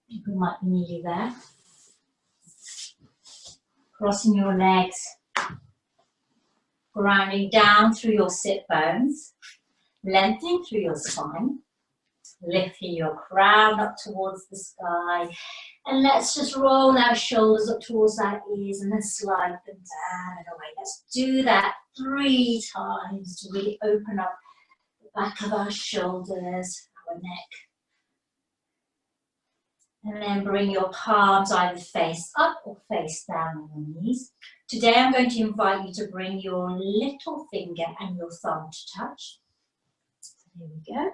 People might be nearly there. Crossing your legs, grounding down through your sit bones, lengthening through your spine, lifting your crown up towards the sky, and let's just roll our shoulders up towards our ears and then slide them down and away. Let's do that 3 times to really open up the back of our shoulders, our neck. And then bring your palms either face up or face down on your knees. Today I'm going to invite you to bring your little finger and your thumb to touch. So here we go.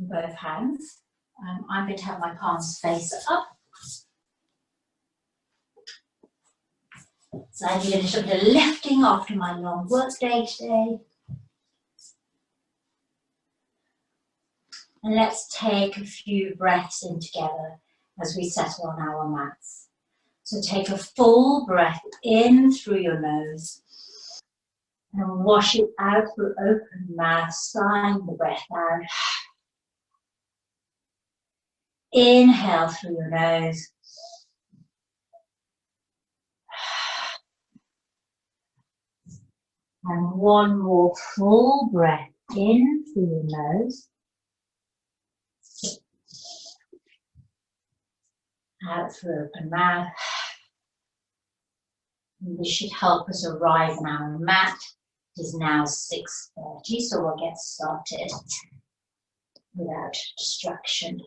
Both hands. I'm going to have my palms face up. So I'm going to do a bit of lifting after my long work day today. And let's take a few breaths in together as we settle on our mats. So take a full breath in through your nose and wash it out through open mouth, sighing the breath out. Inhale through your nose. And one more full breath in through your nose. Out through open mouth. And this should help us arrive on our mat. It is now 6:30, so we'll get started without distraction.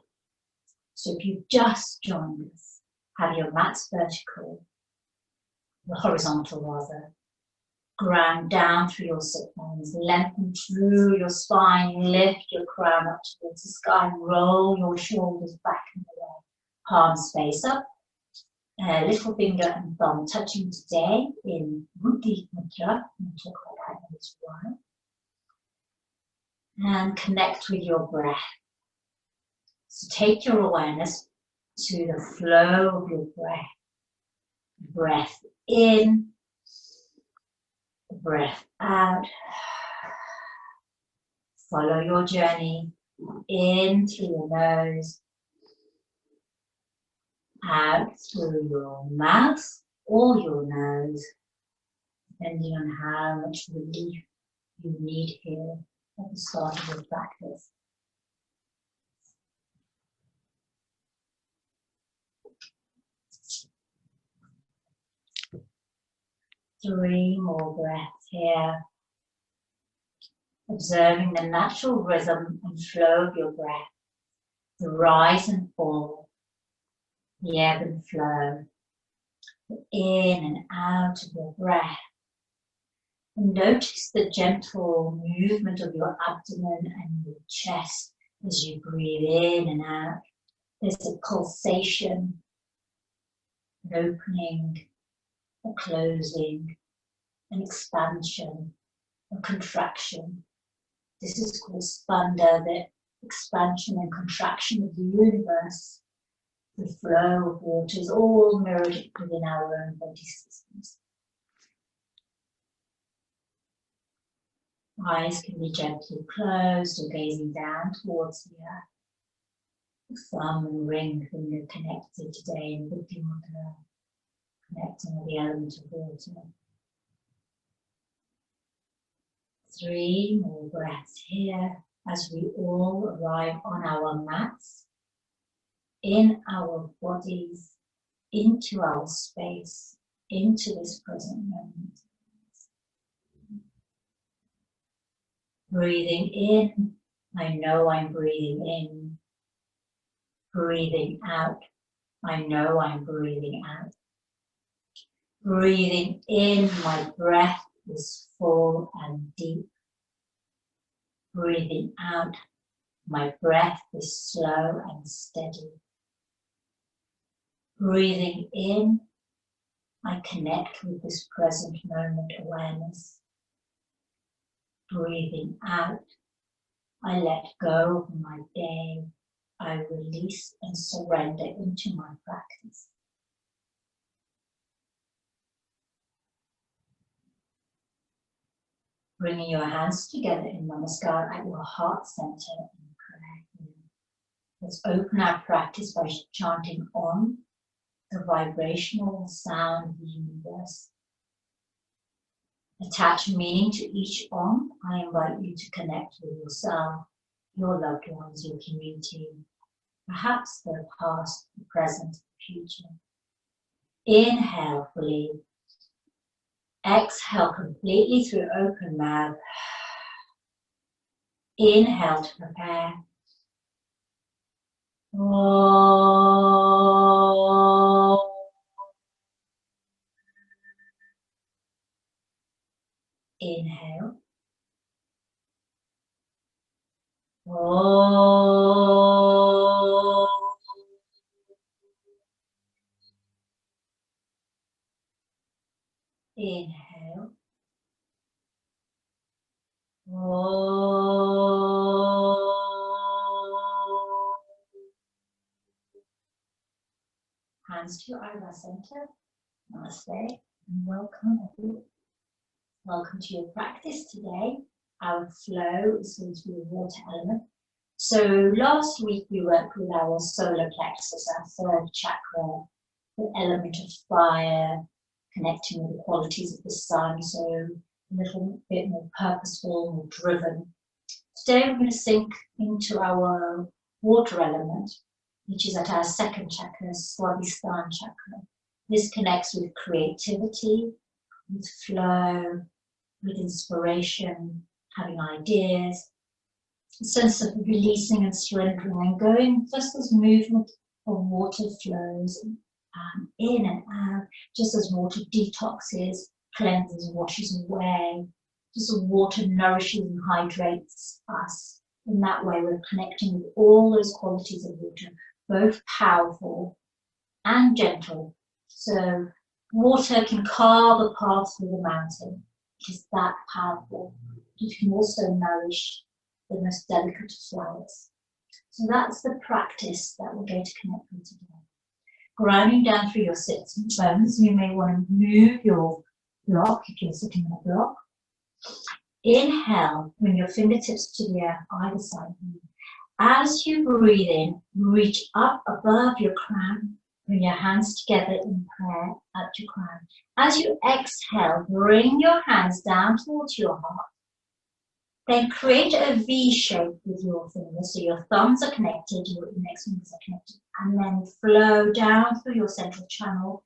So if you've just joined us, have your mats vertical, or horizontal rather. Ground down through your sit bones, lengthen through your spine, lift your crown up towards the sky, roll your shoulders back and away. Palms face up, little finger and thumb touching today in Buddhi Mudra. We'll talk about that in a little while. And connect with your breath. So take your awareness to the flow of your breath. Breath in, breath out. Follow your journey in through your nose, out through your mouth or your nose, depending on how much relief you need here at the start of your practice. Three more breaths here, observing the natural rhythm and flow of your breath, the rise and fall, the ebb and flow, the in and out of your breath. And notice the gentle movement of your abdomen and your chest as you breathe in and out. There's a pulsation, an opening, a closing, an expansion, a contraction. This is called spanda, the expansion and contraction of the universe. The flow of water is all mirrored within our own body systems. Eyes can be gently closed or gazing down towards the earth. The thumb and ring finger connected today in Buddhi Mudra, connecting with the element of water. 3 more breaths here as we all arrive on our mats, in our bodies, into our space, into this present moment. Breathing in, I know I'm breathing in. Breathing out, I know I'm breathing out. Breathing in, my breath is full and deep. Breathing out, my breath is slow and steady. Breathing in, I connect with this present moment awareness. Breathing out, I let go of my day. I release and surrender into my practice. Bringing your hands together in Namaskar at your heart center, Let's open our practice by chanting Om, the vibrational sound of the universe. Attach meaning to each Om. I invite you to connect with yourself, your loved ones, your community, perhaps the past, the present, the future. Inhale fully. Exhale completely through open mouth. Inhale to prepare. Inhale. Inhale. Hands to your eyebrow center. Namaste and welcome everyone. Welcome to your practice today. Our flow is going to be a water element. So last week we worked with our solar plexus, our third chakra, the element of fire, connecting with the qualities of the sun, so a little bit more purposeful, more driven. Today we're going to sink into our water element, which is at our second chakra, Swadhisthana chakra. This connects with creativity, with flow, with inspiration, having ideas, a sense of releasing and surrendering and going just as movement of water flows in and out, just as water detoxes, cleanses, washes away, just as water nourishes and hydrates us. In that way, we're connecting with all those qualities of water, both powerful and gentle. So water can carve a path through the mountain. It is that powerful. It can also nourish the most delicate of flowers. So that's the practice that we're going to connect with today. Grounding down through your sits and bones, you may want to move your block if you're sitting on a block. Inhale, bring your fingertips to the earth, either side of you. As you breathe in, reach up above your crown. Bring your hands together in prayer at your crown. As you exhale, bring your hands down towards your heart. Then create a V shape with your fingers. So your thumbs are connected, your index fingers are connected. And then flow down through your central channel.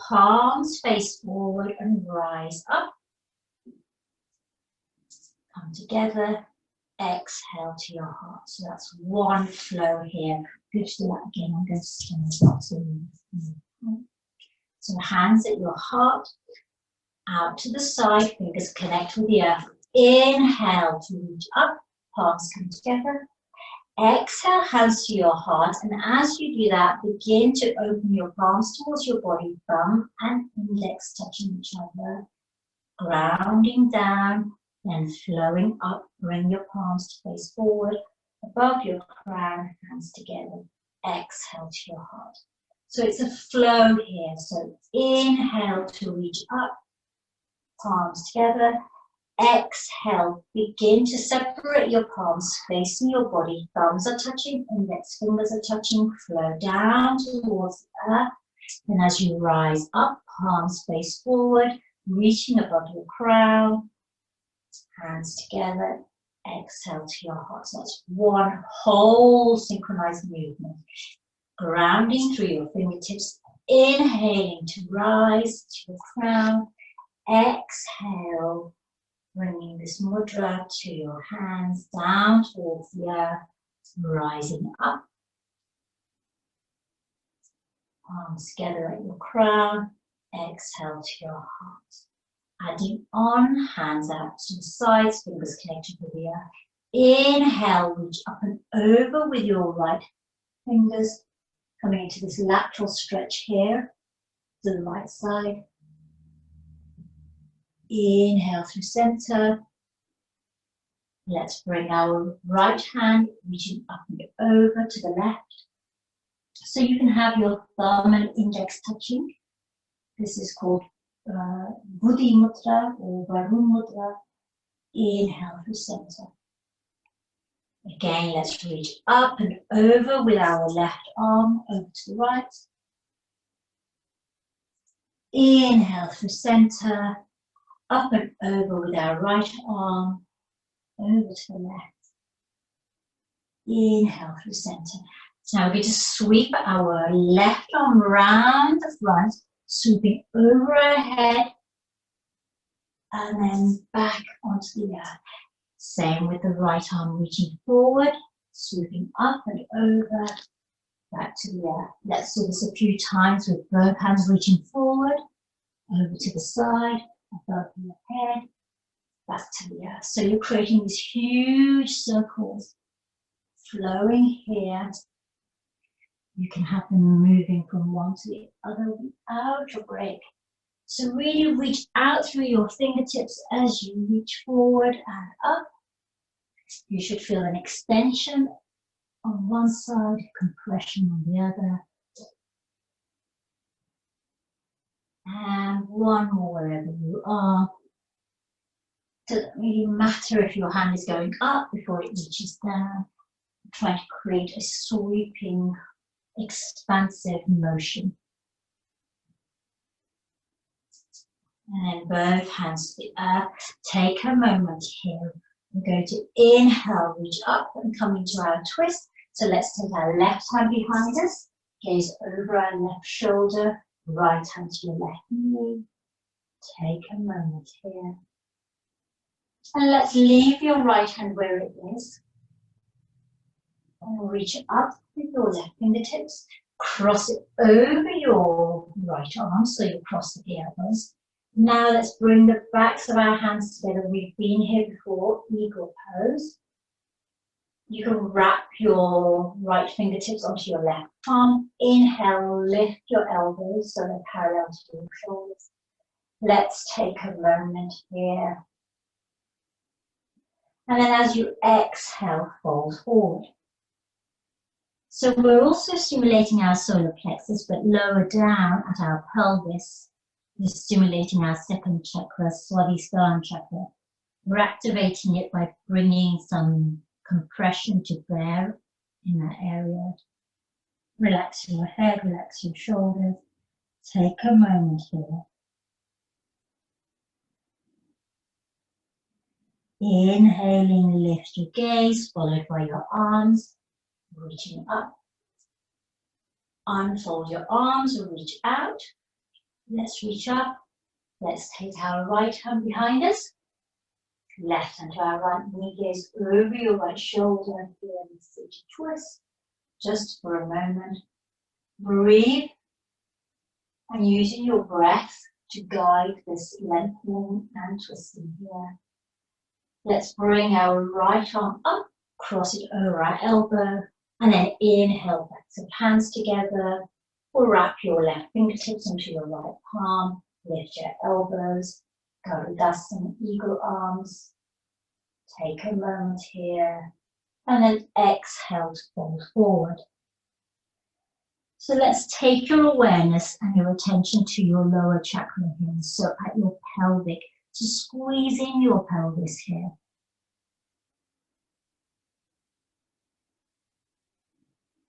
Palms face forward and rise up. Come together. Exhale to your heart. So that's one flow here. Good to do that again. I'm going to stand up. So hands at your heart. Out to the side. Fingers connect with the earth. Inhale to reach up, palms come together. Exhale, hands to your heart, and as you do that, begin to open your palms towards your body, thumb and index touching each other, grounding down, then flowing up. Bring your palms to face forward, above your crown, hands together. Exhale to your heart. So it's a flow here. So inhale to reach up, palms together. Exhale, begin to separate your palms facing your body. Thumbs are touching, index fingers are touching. Flow down towards the earth. And as you rise up, palms face forward, reaching above your crown. Hands together. Exhale to your heart. So that's one whole synchronized movement. Grounding through your fingertips. Inhaling to rise to your crown. Exhale. Bringing this mudra to your hands, down towards the earth, rising up. Palms together at your crown, exhale to your heart. Adding on, hands out to the sides, fingers connected with the earth. Inhale, reach up and over with your right fingers, coming into this lateral stretch here to the right side. Inhale through center. Let's bring our right hand reaching up and over to the left. So you can have your thumb and index touching. This is called Buddhi Mudra or Varuna Mudra. Inhale through center. Again, let's reach up and over with our left arm over to the right. Inhale through center, up and over with our right arm over to the left. Inhale through center. So now we're going to sweep our left arm round the front, swooping over our head and then back onto the earth. Same with the right arm, reaching forward, swooping up and over, back to the earth. Let's do this a few times with both hands reaching forward, over to the side, above your head, back to the earth. So you're creating these huge circles, flowing here. You can have them moving from one to the other without a break. So really reach out through your fingertips as you reach forward and up. You should feel an extension on one side, compression on the other. And one more wherever you are. Doesn't really matter if your hand is going up before it reaches down. Try to create a sweeping, expansive motion. And then both hands to the earth. Take a moment here. We're going to inhale, reach up and come into our twist. So let's take our left hand behind us, gaze over our left shoulder, right hand to your left knee. Take a moment here. And let's leave your right hand where it is. And reach up with your left fingertips. Cross it over your right arm, so you cross the elbows. Now let's bring the backs of our hands together. We've been here before, eagle pose. You can wrap your right fingertips onto your left palm. Inhale, lift your elbows so they're parallel to your shoulders. Let's take a moment here. And then as you exhale, fold forward. So we're also stimulating our solar plexus, but lower down at our pelvis. We're stimulating our second chakra, Swadhisthana chakra. We're activating it by bringing some compression to bear in that area. Relax your head, relax your shoulders. Take a moment here. Inhaling, lift your gaze, followed by your arms, reaching up. Unfold your arms, reach out. Let's reach up. Let's take our right hand behind us. Left hand to our right knee, gaze over your right shoulder. Here in stage twist. Just for a moment. Breathe. And using your breath to guide this lengthening and twisting here. Let's bring our right arm up, cross it over our elbow, and then inhale back. So hands together. Or wrap your left fingertips onto your right palm, lift your elbows, Garudasana, eagle arms. Take a moment here, and then exhale to fold forward. So let's take your awareness and your attention to your lower chakra here, so at your pelvic, so squeezing your pelvis here.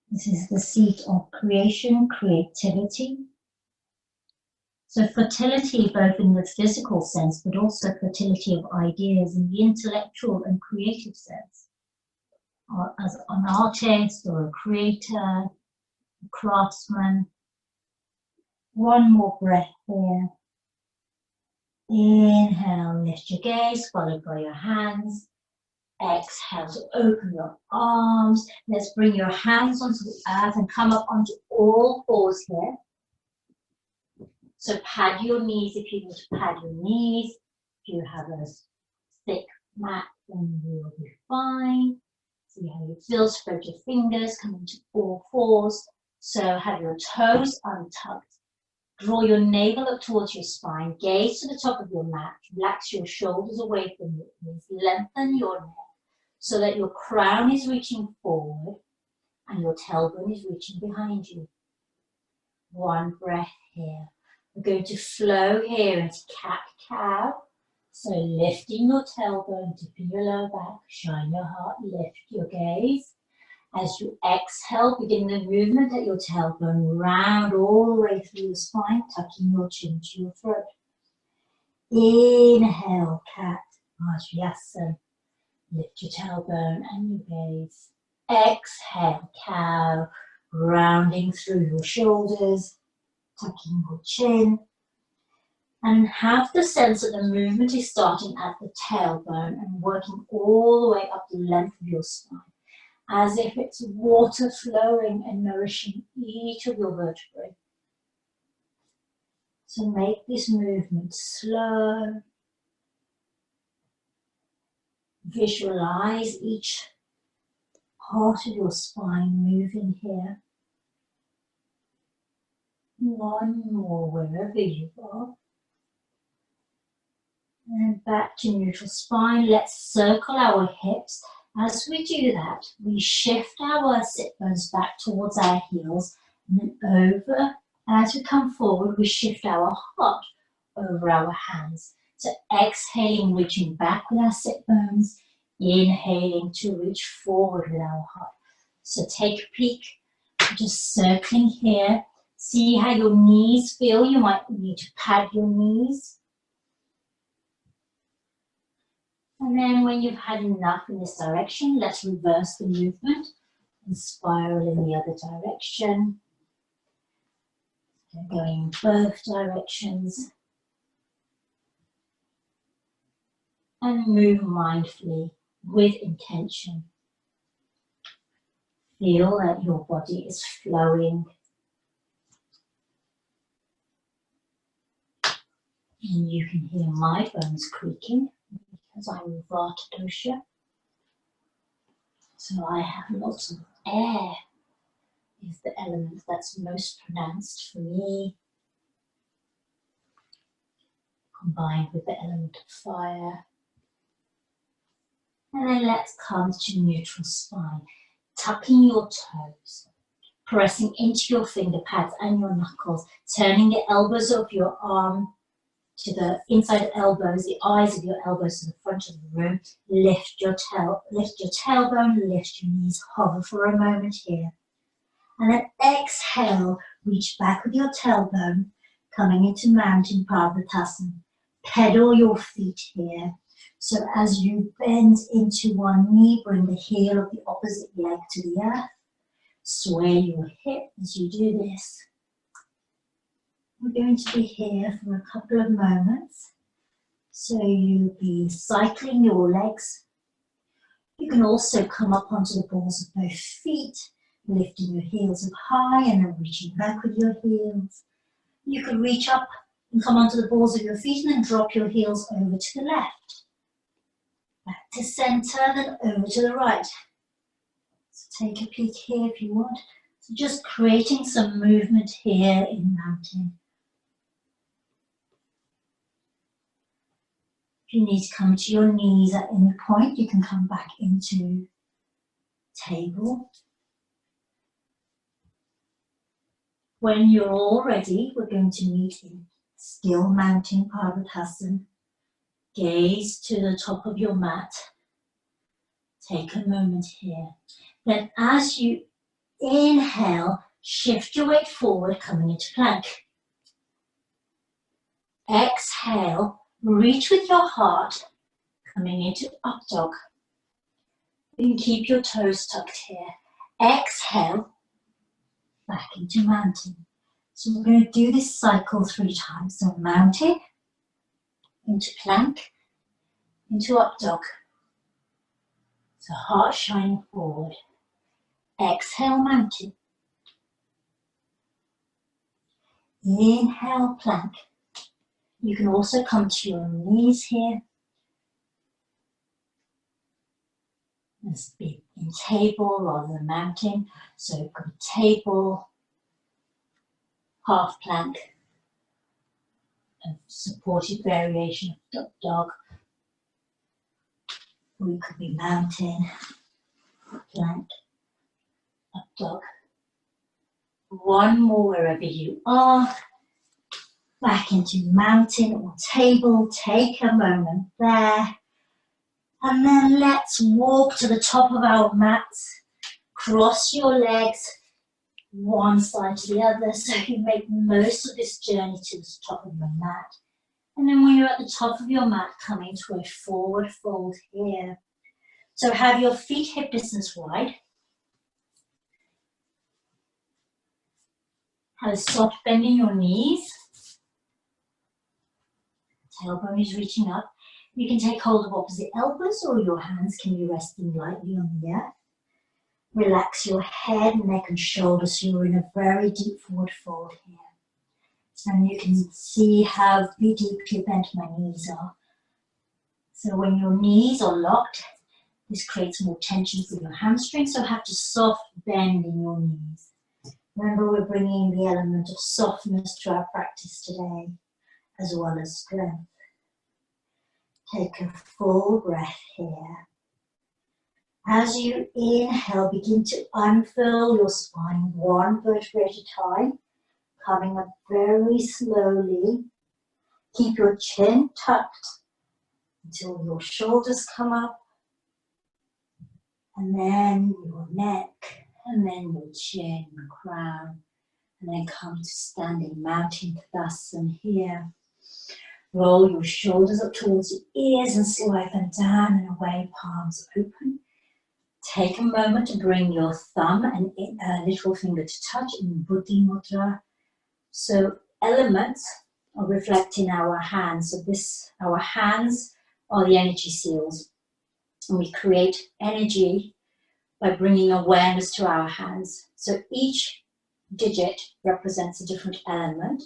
This is the seat of creation, creativity. So fertility, both in the physical sense, but also fertility of ideas in the intellectual and creative sense. Or as an artist or a creator, a craftsman. One more breath here. Inhale, lift your gaze, followed by your hands. Exhale to open your arms. Let's bring your hands onto the earth and come up onto all fours here. So pad your knees if you need to pad your knees. If you have a thick mat, then you will be fine. See how you feel. Spread your fingers, come into all fours. So have your toes untucked. Draw your navel up towards your spine. Gaze to the top of your mat. Relax your shoulders away from your ears. Lengthen your neck so that your crown is reaching forward and your tailbone is reaching behind you. One breath here. We're going to flow here into cat-cow. So lifting your tailbone, dipping your lower back, shine your heart, lift your gaze. As you exhale, begin the movement at your tailbone, round all the way through your spine, tucking your chin to your throat. Inhale, cat, Vajrayasana. Lift your tailbone and your gaze. Exhale, cow, rounding through your shoulders, tucking your chin. And have the sense that the movement is starting at the tailbone and working all the way up the length of your spine, as if it's water flowing and nourishing each of your vertebrae. So make this movement slow. Visualize each part of your spine moving here. One more wherever you are. And back to neutral spine. Let's circle our hips. As we do that, we shift our sit bones back towards our heels, and then over. As we come forward, we shift our heart over our hands. So exhaling, reaching back with our sit bones, inhaling to reach forward with our heart. So take a peek, just circling here. See how your knees feel. You might need to pad your knees. And then when you've had enough in this direction, let's reverse the movement and spiral in the other direction. And going in both directions. And move mindfully with intention. Feel that your body is flowing. And you can hear my bones creaking because I'm Vata dosha. So I have lots of air is the element that's most pronounced for me, combined with the element of fire. And then let's come to neutral spine, tucking your toes, pressing into your finger pads and your knuckles, turning the elbows of your arm to the inside elbows, the eyes of your elbows to the front of the room. Lift your tailbone, lift your knees, hover for a moment here. And then exhale, reach back with your tailbone, coming into mountain Parvatasana. Pedal your feet here. So as you bend into one knee, bring the heel of the opposite leg to the earth. Sway your hip as you do this. We're going to be here for a couple of moments. So you'll be cycling your legs. You can also come up onto the balls of both feet, lifting your heels up high and then reaching back with your heels. You could reach up and come onto the balls of your feet and then drop your heels over to the left. Back to center, then over to the right. So take a peek here if you want. So just creating some movement here in mountain. If you need to come to your knees at any point, you can come back into table. When you're all ready, we're going to meet in still mountain Parvatasana. Gaze to the top of your mat. Take a moment here. Then as you inhale, shift your weight forward, coming into plank. Exhale, reach with your heart, coming into up dog. You can keep your toes tucked here. Exhale, back into mountain. So we're going to do this cycle 3 times. So mountain, into plank, into up dog. So heart shining forward. Exhale, mountain. Inhale, plank. You can also come to your knees here. Let's be in table rather than mountain. So good table, half plank, a supported variation of up dog. Or it could be mountain, plank, up dog. One more wherever you are. back into mountain or table. Take a moment there. And then let's walk to the top of our mats. Cross your legs one side to the other so you make most of this journey to the top of the mat. And then when you're at the top of your mat, come into a forward fold here. So have your feet hip distance wide. Have a soft bend in your knees. Tailbone is reaching up. You can take hold of opposite elbows or your hands can be resting lightly on the earth. Relax your head, neck and shoulders so you're in a very deep forward fold here. And you can see how deeply bent my knees are. So when your knees are locked, this creates more tension for your hamstrings, so have to soft bend in your knees. Remember, we're bringing the element of softness to our practice today, as well as strength. Take a full breath here. As you inhale, begin to unfurl your spine one vertebra at a time, coming up very slowly. Keep your chin tucked until your shoulders come up, and then your neck, and then your chin and crown, and then come to standing mountain Tadasana here. Roll your shoulders up towards your ears and slide them down and away, palms open. Take a moment to bring your thumb and little finger to touch in Buddhi Mudra. So elements are reflecting our hands. So our hands are the energy seals. And we create energy by bringing awareness to our hands. So each digit represents a different element.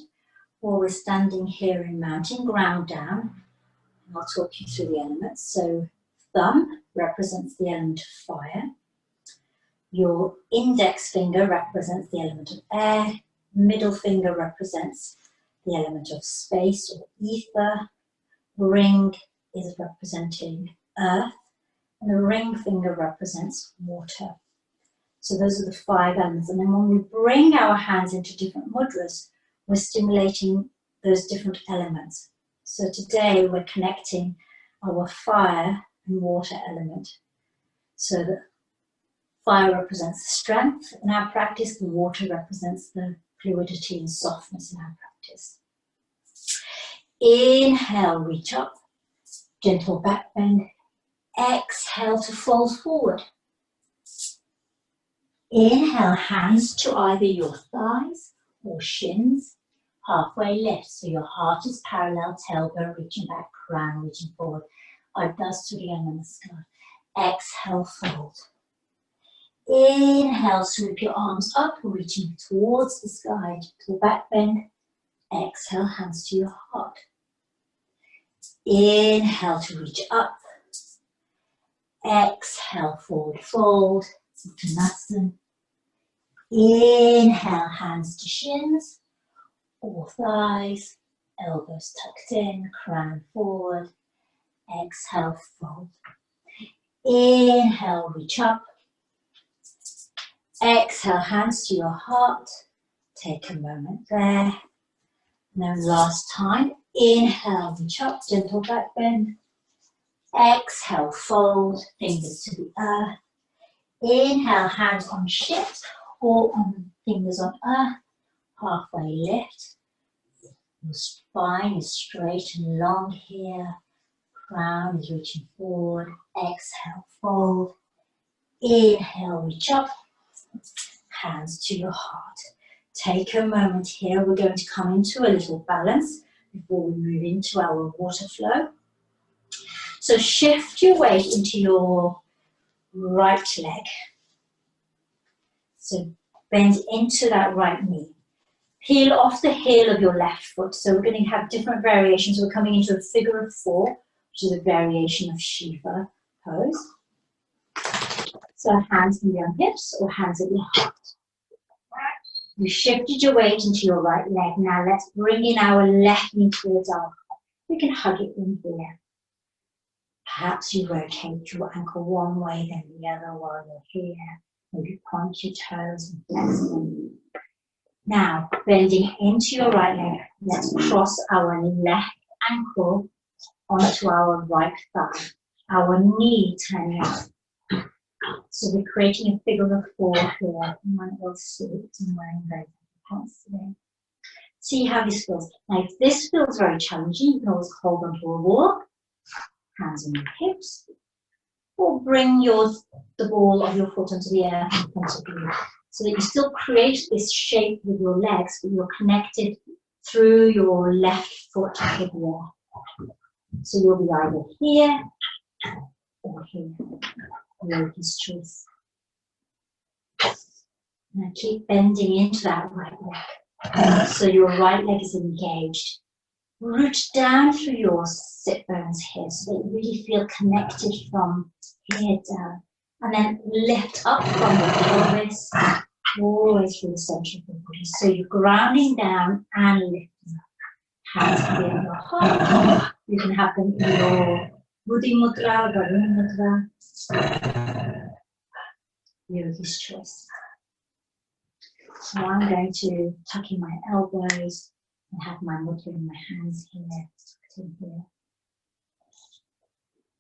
While we're standing here in mountain, ground down, and I'll talk you through the elements. So thumb represents the element of fire. Your index finger represents the element of air. Middle finger represents the element of space or ether. Ring is representing earth. And the ring finger represents water. So those are the 5 elements. And then when we bring our hands into different mudras, we're stimulating those different elements. So today we're connecting our fire and water element. So the fire represents strength in our practice, the water represents the fluidity and softness in our practice. Inhale, reach up, gentle back bend. Exhale to fold forward. Inhale, hands to either your thighs or shins. Halfway lift, so your heart is parallel, tailbone reaching back, crown reaching forward. Ardha Surya Namaskar. Exhale, fold. Inhale, sweep your arms up, reaching towards the sky, gentle back bend. Exhale, hands to your heart. Inhale to reach up. Exhale, forward fold, Uttanasana. Inhale, hands to shins or thighs, elbows tucked in, crown forward. Exhale, fold. Inhale, reach up. Exhale, hands to your heart. Take a moment there. And then last time, inhale, reach up, gentle back bend. Exhale, fold, fingers to the earth. Inhale, hands on shins or on fingers on earth. Halfway lift. Your spine is straight and long here. Crown is reaching forward. Exhale, fold. Inhale, reach up. Hands to your heart. Take a moment here. We're going to come into a little balance before we move into our water flow. So shift your weight into your right leg. So bend into that right knee. Peel off the heel of your left foot. So we're going to have different variations. We're coming into a figure of 4, which is a variation of Shiva pose. So hands can be on hips or hands at your heart. You shifted your weight into your right leg. Now let's bring in our left knee towards our heart. We can hug it in here. Perhaps you rotate your ankle one way, then the other while you're here. Maybe point your toes and flex them. Now, bending into your right leg, let's cross our left ankle onto our right thigh. Our knee turning up. So we're creating a figure of 4 here. You might well see it. I'm wearing very pants today. See how this feels. Now, if this feels very challenging, you can always hold onto a wall, hands on your hips, or bring the ball of your foot onto the earth in front of you, so that you still create this shape with your legs, but you're connected through your left foot to the earth. So you'll be either here or here. Yogi's choice. Now keep bending into that right leg. So your right leg is engaged. Root down through your sit bones here so that you really feel connected from here down. And then lift up from the pelvis, always through the center of the body. So you're grounding down and lifting up. Hands can be in your heart. You can have them in your Buddhi Mudra, Varuna Mudra. Yogi's choice. So I'm going to tuck in my elbows and have my mudra in my hands here, in here.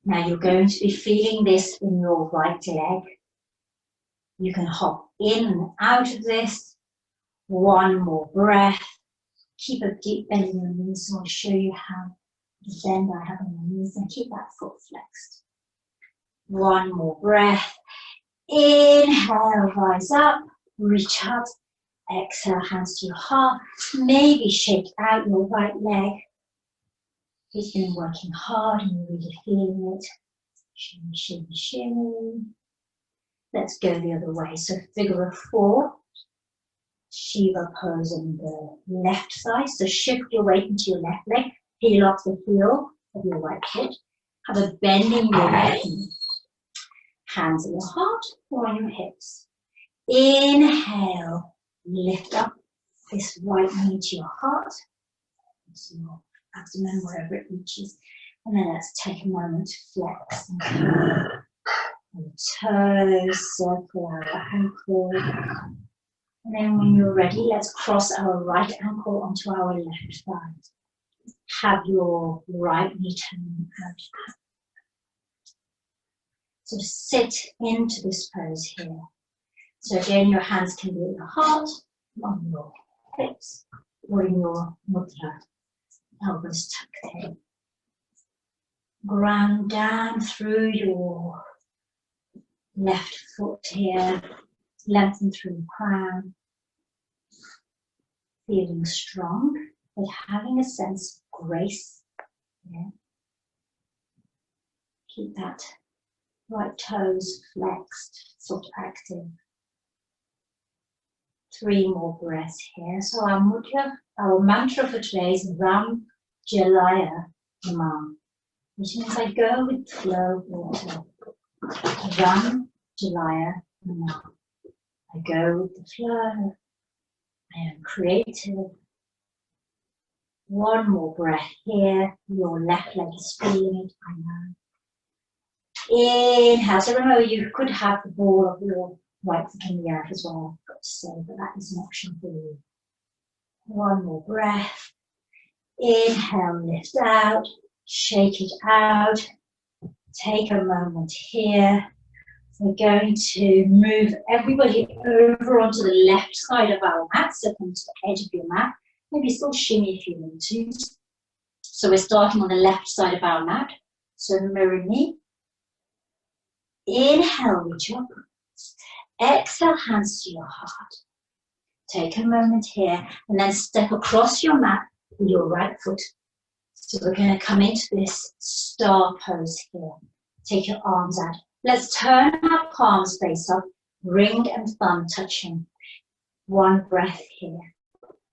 Now you're going to be feeling this in your right leg. You can hop in and out of this. One more breath. Keep a deep bend in your knees. So I'll show you how the bend I have in my knees, and keep that foot flexed. One more breath. Inhale, rise up, reach up. Exhale, hands to your heart. Maybe shake out your right leg. He's been working hard and you're really feeling it. Shimmy, shimmy, shimmy. Let's go the other way. So figure of 4. Shiva pose on the left side. So shift your weight into your left leg. Peel off the heel of your right foot. Have a bend in your left knee. Hands at your heart or on your hips. Inhale. Lift up this right knee to your heart, to your abdomen, wherever it reaches. And then let's take a moment to flex and curl the toes, circle our ankle. And then when you're ready, let's cross our right ankle onto our left thigh. Have your right knee turn out. So sit into this pose here. So again, your hands can be at your heart, on your hips, or in your mudra, elbows tucked in. Ground down through your left foot here, lengthen through the crown. Feeling strong, but having a sense of grace. Yeah. Keep that right toes flexed, foot active. 3 more breaths here. So our mudra, our mantra for today is Vam Jalaya Namaha, which means I go with the flow of water. Vam Jalaya Namaha. I go with the flow. I am creative. 1 more breath here. Your left leg is feeling it, I know. Inhale. So remember, you could have the ball of your right foot in the earth as well, I've got to say, but that is an option for you. 1 more breath. Inhale, lift out, shake it out. Take a moment here. We're going to move everybody over onto the left side of our mat, so come to the edge of your mat. Maybe still shimmy if you need to. So we're starting on the left side of our mat. So mirror me. Inhale, reach up. Exhale, hands to your heart. Take a moment here and then step across your mat with your right foot. So we're going to come into this star pose here. Take your arms out. Let's turn our palms face up, ring and thumb touching. 1 breath here.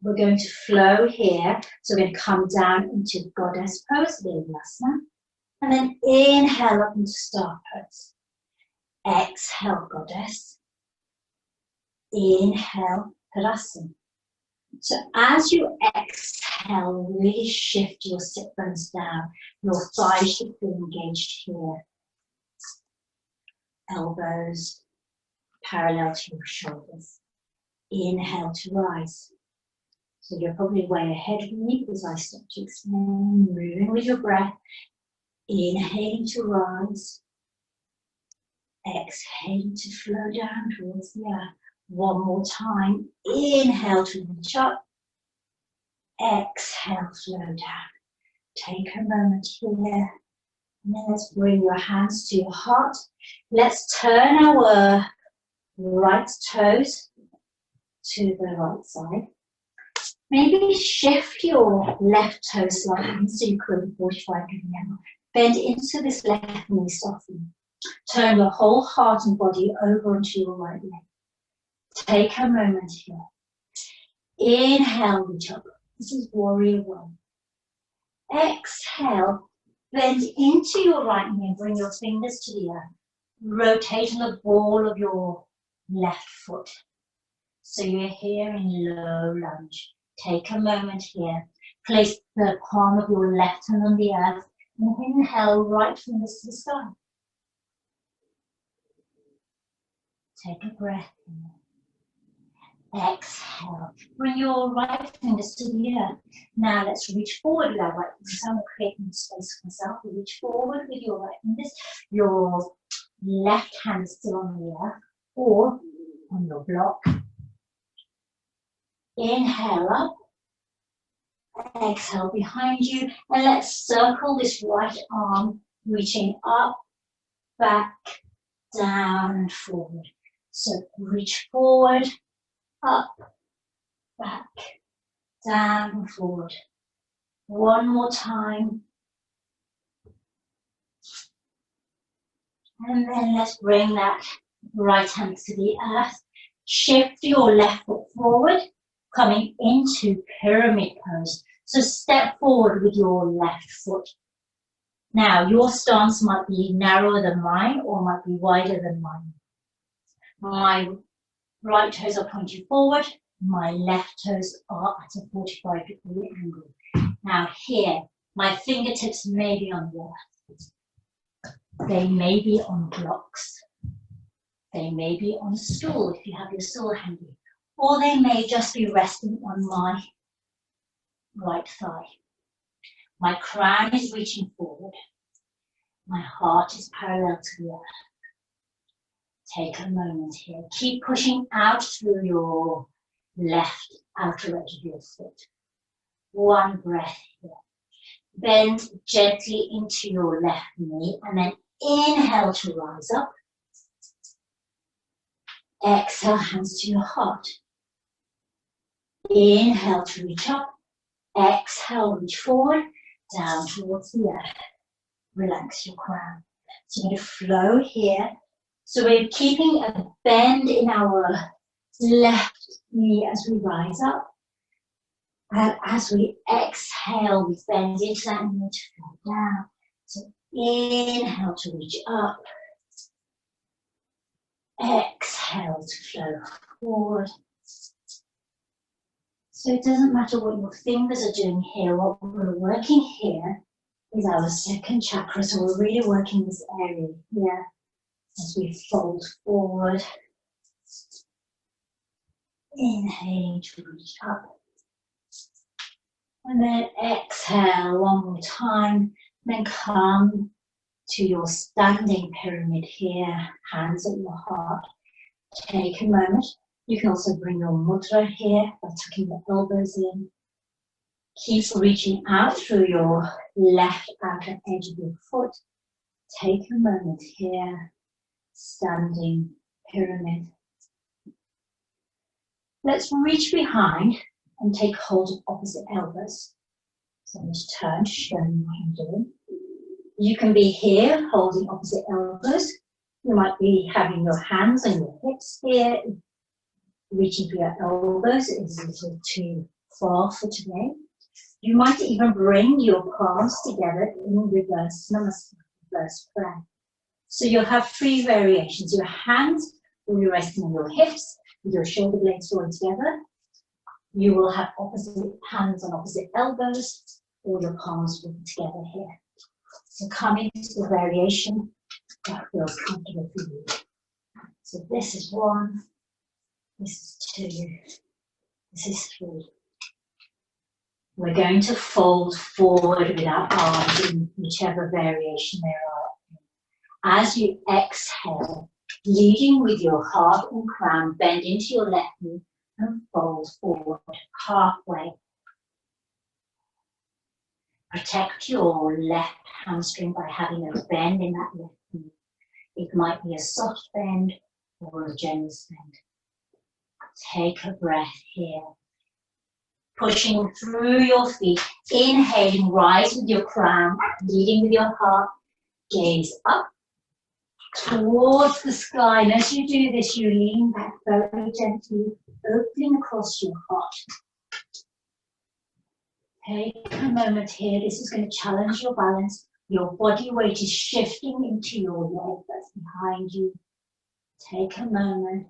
We're going to flow here. So we're going to come down into goddess pose, Virasana. And then inhale up into star pose. Exhale, goddess. Inhale, Virasana. So as you exhale, really shift your sit bones down. Your thighs should feel engaged here. Elbows parallel to your shoulders. Inhale to rise. So you're probably way ahead of me as I start to explain, moving with your breath, inhaling to rise, exhaling to flow down towards the earth. One more time, inhale to reach up, exhale, flow down. Take a moment here, and then let's bring your hands to your heart. Let's turn our right toes to the right side. Maybe shift your left toe slightly so you create a 45 degree angle. Bend into this left knee softly. Turn your whole heart and body over onto your right leg. Take a moment here. Inhale, reach up. This is warrior one. Exhale, bend into your right knee and bring your fingers to the earth. Rotating the ball of your left foot. So you're here in low lunge. Take a moment here. Place the palm of your left hand on the earth and inhale, right fingers to the sky. Take a breath in. Exhale. Bring your right fingers to the earth. Now let's reach forward with our right fingers. I'm creating space for myself. Reach forward with your right fingers. Your left hand is still on the earth or on your block. Inhale up. Exhale behind you. And let's circle this right arm, reaching up, back, down and forward. So reach forward, up, back, down and forward. One more time. And then let's bring that right hand to the earth. Shift your left foot forward, coming into pyramid pose. So step forward with your left foot. Now, your stance might be narrower than mine or might be wider than mine. My right toes are pointing forward. My left toes are at a 45 degree angle. Now here, my fingertips may be on the earth. They may be on blocks. They may be on a stool if you have your stool handy. Or they may just be resting on my right thigh. My crown is reaching forward. My heart is parallel to the earth. Take a moment here. Keep pushing out through your left outer edge of your foot. One breath here. Bend gently into your left knee and then inhale to rise up. Exhale, hands to your heart. Inhale to reach up. Exhale, reach forward, down towards the earth. Relax your crown. So you're going to flow here. So we're keeping a bend in our left knee as we rise up. And as we exhale, we bend into that knee to flow down. So inhale to reach up. Exhale to flow forward. So it doesn't matter what your fingers are doing here. What we're working here is our second chakra. So we're really working this area here as we fold forward. Inhale to reach up. And then exhale one more time. Then come to your standing pyramid here. Hands at your heart. Take a moment. You can also bring your mudra here by tucking the elbows in. Keep reaching out through your left outer edge of your foot. Take a moment here, standing pyramid. Let's reach behind and take hold of opposite elbows. So just turn to show you what I'm doing. You can be here holding opposite elbows. You might be having your hands on your hips here. Reaching for your elbows is a little too far for today. You might even bring your palms together in reverse namaste, reverse prayer. So you'll have three variations. Your hands will be resting on your hips with your shoulder blades drawn together. You will have opposite hands on opposite elbows, or your palms will be together here. So come into the variation that feels comfortable for you. So this is one. This is 2, this is 3. We're going to fold forward with our arms in whichever variation they are. As you exhale, leading with your heart and crown, bend into your left knee and fold forward halfway. Protect your left hamstring by having a bend in that left knee. It might be a soft bend or a generous bend. Take a breath here. Pushing through your feet, inhaling, rise with your crown, leading with your heart, gaze up towards the sky. And as you do this, you lean back very gently, opening across your heart. Take a moment here. This is going to challenge your balance. Your body weight is shifting into your leg that's behind you. Take a moment.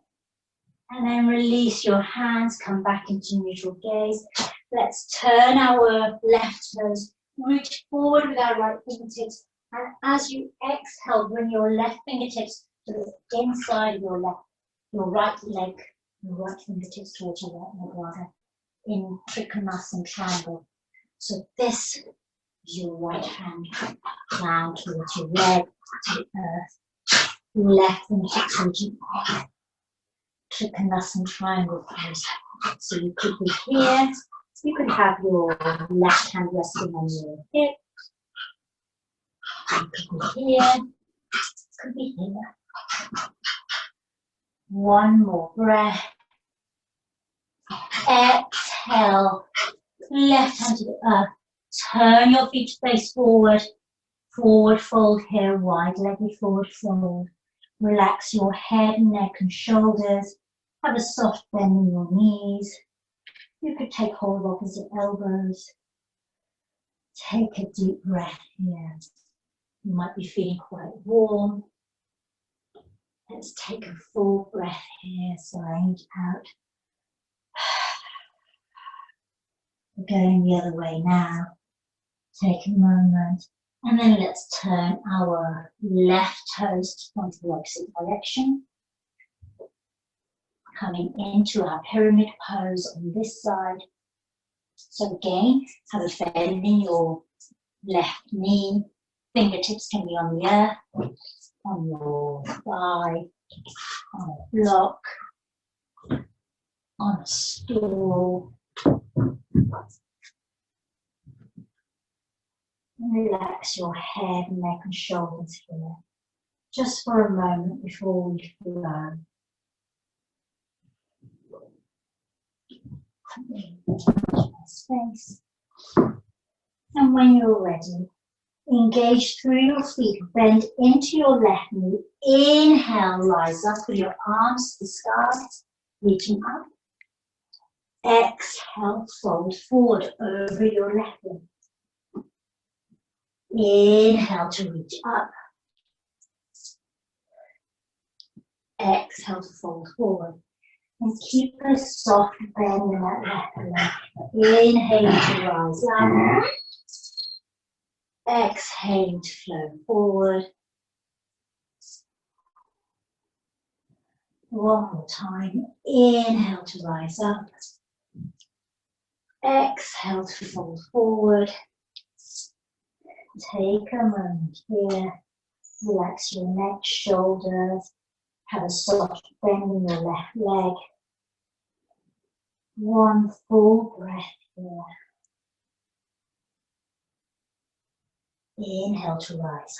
And then release your hands, come back into neutral gaze. Let's turn our left toes, reach forward with our right fingertips. And as you exhale, bring your left fingertips to the inside of your right leg, your right fingertips towards your right leg rather, in Trikonasana triangle. So this is your right hand down towards your leg, to the earth. Left fingertips towards your head. Trikonasana triangle pose. So you could be here, you could have your left hand resting on your hip, you could be here, could be here. One more breath. Exhale, left hand to the earth. Turn your feet to face forward. Forward fold here, wide-legged forward fold. Relax your head, neck and shoulders. Have a soft bend in your knees. You could take hold of opposite elbows. Take a deep breath here. You might be feeling quite warm. Let's take a full breath here, sighing out. We're going the other way now. Take a moment. And then let's turn our left toes to point the opposite direction. Coming into our pyramid pose on this side. So again, have a bend in your left knee. Fingertips can be on the earth, on your thigh, on a block, on a stool. Relax your head, neck and shoulders here, just for a moment before we flow. Space. And when you're ready, engage through your feet, bend into your left knee. Inhale, rise up with your arms to the sky, reaching up. Exhale, fold forward over your left leg. Inhale to reach up. Exhale to fold forward. And keep a soft bend in that left leg. Inhale to rise up. Exhale to flow forward. One more time. Inhale to rise up. Exhale to fold forward. Take a moment here. Relax your neck, shoulders. Have a soft bend in your left leg. One full breath here. Inhale to rise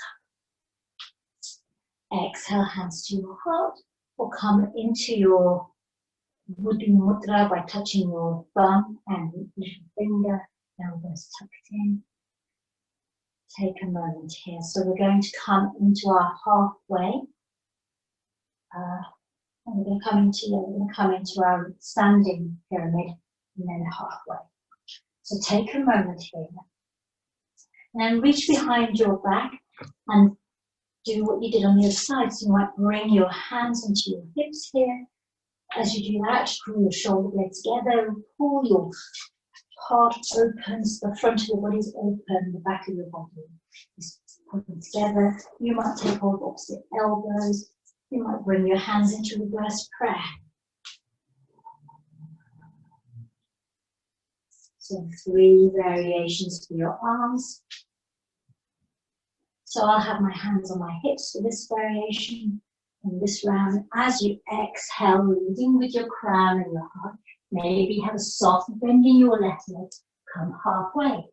up. Exhale, hands to your heart, or come into your Buddhi Mudra by touching your thumb and little finger, elbows tucked in. Take a moment here. So we're going to come into our halfway. And we're going to come into our standing pyramid and then halfway. So take a moment here. And then reach behind your back and do what you did on the other side. So you might bring your hands into your hips here. As you do that, draw your shoulder blades together and pull your heart open, so the front of your body is open, the back of your body is putting together. You might take hold of opposite elbows. You might bring your hands into reverse prayer. So 3 variations for your arms. So I'll have my hands on my hips for this variation in this round. As you exhale, leading with your crown and your heart, maybe have a soft bend in your left leg. Come halfway.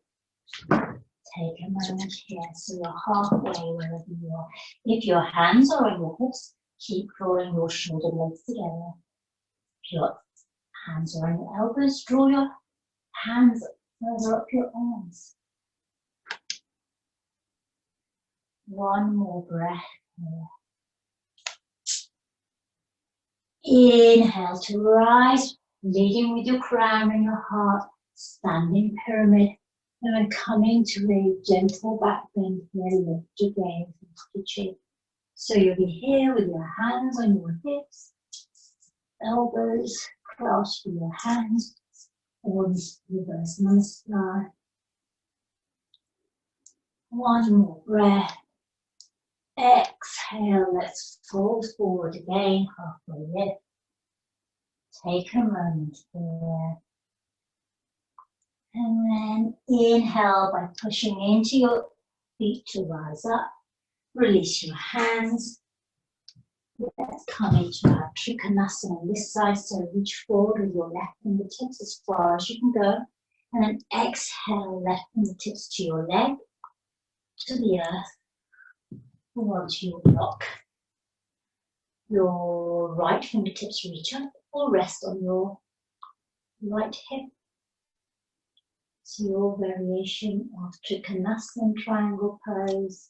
Take a moment here, so you're halfway wherever you are. If your hands are on your hips, keep drawing your shoulder blades together. If your hands are on your elbows, draw your hands further up your arms. One more breath here. Inhale to rise, leading with your crown and your heart, standing pyramid, and then coming to a gentle back bend here, lift your gaze into the chin. So you'll be here with your hands on your hips, elbows crossed with your hands, or reverse namaskar. One more breath. Exhale, let's fold forward again, halfway lift. Take a moment here. And then inhale by pushing into your feet to rise up. Release your hands. Let's come into our Trikonasana on this side. So reach forward with your left fingertips as far as you can go. And then exhale, left fingertips to your leg, to the earth, or onto your block. Your right fingertips reach up or rest on your right hip. So your variation of Trikonasana triangle pose.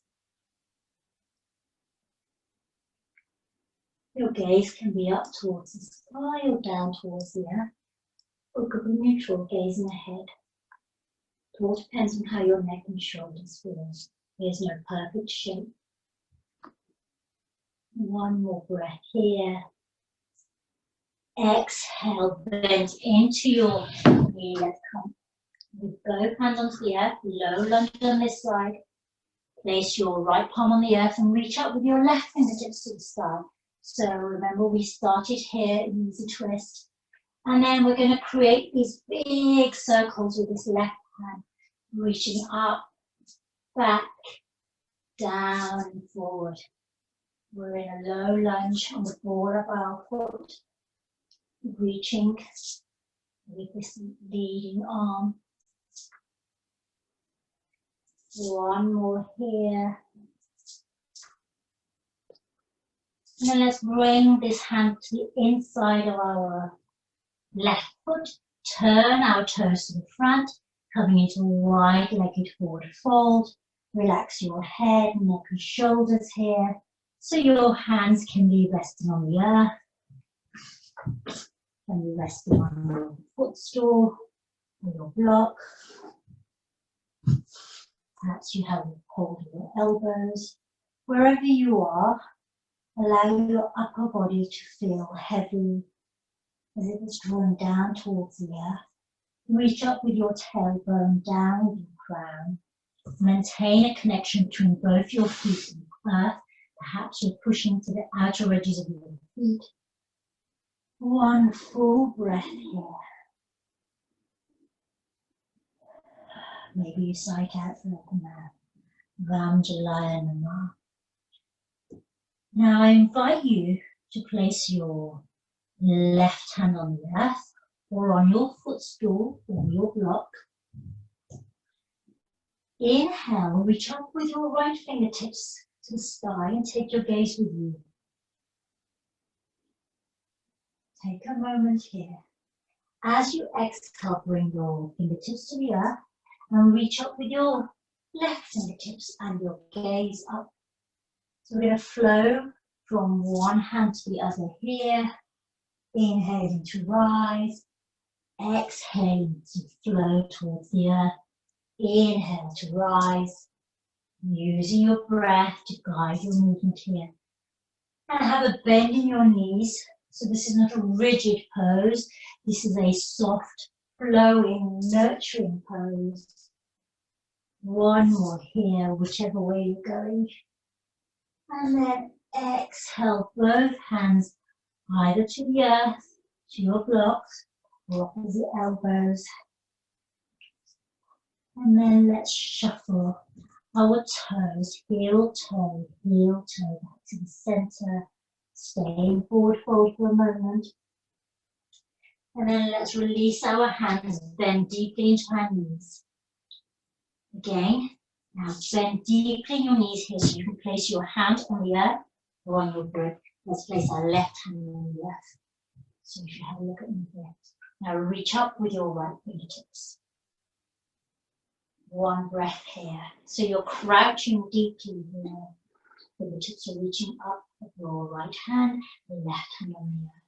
Your gaze can be up towards the sky or down towards the earth, or it could be neutral, gazing ahead. It all depends on how your neck and shoulders feel. There's no perfect shape. One more breath here. Exhale, bend into your knee. Let's come with both hands onto the earth, low lunge on this side. Place your right palm on the earth and reach up with your left fingertips to the sky. So remember, we started here in easy twist. And then we're going to create these big circles with this left hand, reaching up, back, down and forward. We're in a low lunge on the ball of our foot, reaching with this leading arm. One more here. And then let's bring this hand to the inside of our left foot. Turn our toes to the front, coming into a wide-legged forward fold. Relax your head, neck and shoulders here. So your hands can be resting on the earth. Can be resting on your footstool or your block. Perhaps you have a hold of your elbows. Wherever you are, allow your upper body to feel heavy as if it's drawn down towards the earth. Reach up with your tailbone, down with your crown. Maintain a connection between both your feet and the earth. Perhaps you're pushing to the outer edges of your feet. One full breath here. Maybe you sigh out for the mouth. Vam Jalaya Namaha. Now I invite you to place your left hand on the earth or on your footstool or your block. Inhale, reach up with your right fingertips to the sky and take your gaze with you. Take a moment here. As you exhale, bring your fingertips to the earth and reach up with your left fingertips and your gaze up. So we're going to flow from one hand to the other here. Inhaling to rise. Exhaling to flow towards the earth. Inhale to rise. Using your breath to guide your movement here. And have a bend in your knees. So this is not a rigid pose. This is a soft, flowing, nurturing pose. One more here, whichever way you're going. And then exhale, both hands either to the earth, to your blocks, or opposite elbows. And then let's shuffle our toes, heel, toe, back to the center. Stay forward fold for a moment. And then let's release our hands, bend deeply into our knees. Again, now bend deeply in your knees here so you can place your hand on the earth or on your breath. Let's place our left hand on the earth. So you should have a look at my breath. Now reach up with your right fingertips. One breath here. So you're crouching deeply here. Fingertips are reaching up with your right hand, the left hand on the earth.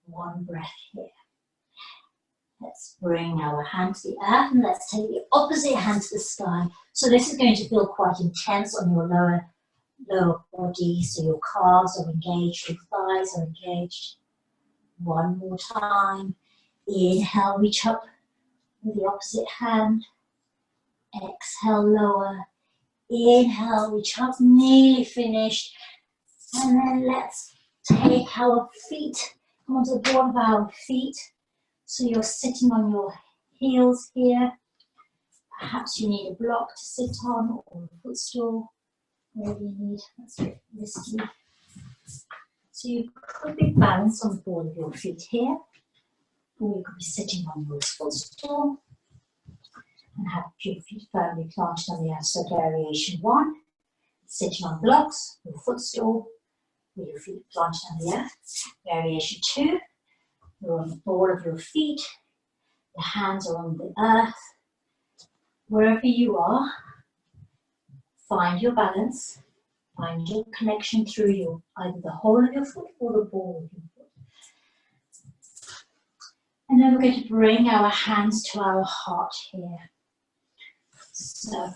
One breath here. Let's bring our hand to the earth and let's take the opposite hand to the sky. So this is going to feel quite intense on your lower body. So your calves are engaged, your thighs are engaged. One more time. Inhale, reach up with the opposite hand. Exhale, lower. Inhale, reach up, nearly finished. And then let's take our feet, come onto the ball of our feet. So you're sitting on your heels here. Perhaps you need a block to sit on or a footstool. Whatever you need, that's a bit risky. So you could be balanced on the ball of your feet here, or you could be sitting on your footstool and have your feet firmly planted on the earth. So variation 1, sitting on blocks or footstool with your feet planted on the earth. Variation 2, you're on the ball of your feet, your hands are on the earth. Wherever you are, find your balance, find your connection through your either the whole of your foot or the ball of your foot. And then we're going to bring our hands to our heart here. So I'm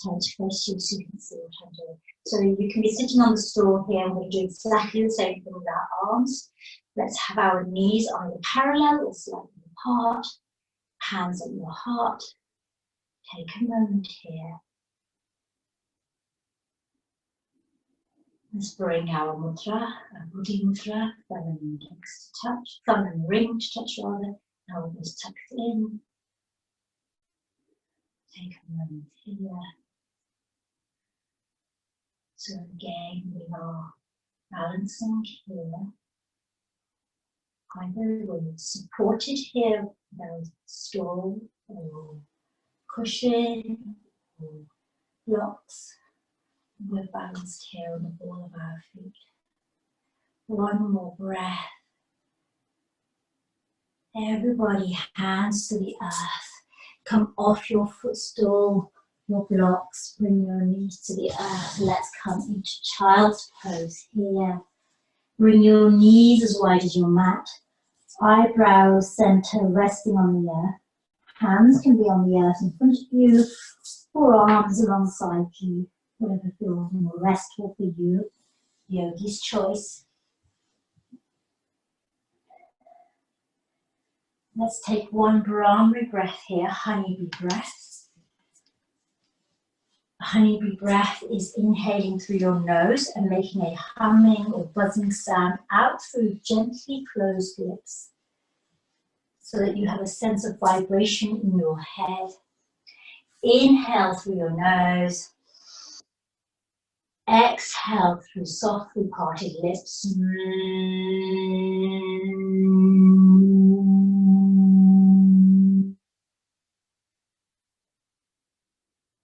turn to face you so you can see what I'm doing. So you can be sitting on the stool here and we're going to do exactly the same thing with our arms. Let's have our knees either parallel or slightly apart. Hands at your heart. Take a moment here. Let's bring our mudra, our Buddhi mudra, thumb and index to touch, thumb and ring to touch rather. Elbows tucked in. Take a moment here. So again, we are balancing here. Either we're supported here with a stool or cushion or blocks. We're balanced here on the ball of our feet. One more breath. Everybody, hands to the earth. Come off your footstool, your blocks, bring your knees to the earth. Let's come into child's pose here. Bring your knees as wide as your mat. Eyebrows center resting on the earth. Hands can be on the earth in front of you or arms alongside you. Whatever feels more restful for you. Yogi's choice. Let's take one Brahmari breath here, honeybee breath. A honeybee breath is inhaling through your nose and making a humming or buzzing sound out through gently closed lips so that you have a sense of vibration in your head. Inhale through your nose. Exhale through softly parted lips.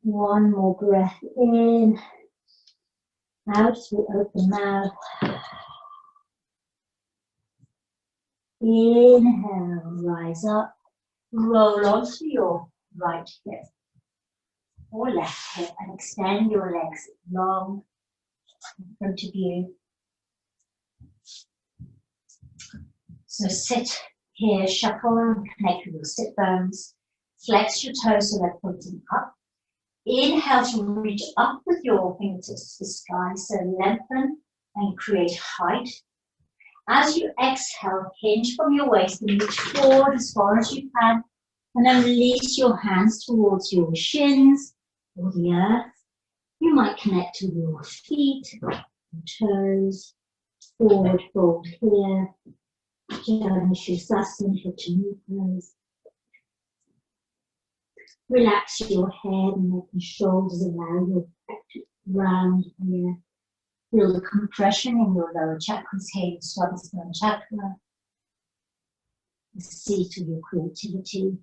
One more breath in. Out through open mouth. Inhale, rise up. Roll onto your right hip or left hip and extend your legs long in front of you. So sit here, shuffle and connect with your sit bones. Flex your toes so they're pointing up. Inhale to reach up with your fingertips to the sky, so lengthen and create height. As you exhale, hinge from your waist and reach forward as far as you can, and then release your hands towards your shins or the earth. You might connect to your feet, your toes, forward fold here, Jala for 2 knee pose. Relax your head and neck and shoulders, allow your back to round here. Feel the compression in your lower chakras here, Swadhisthana Chakra, the seat of your creativity.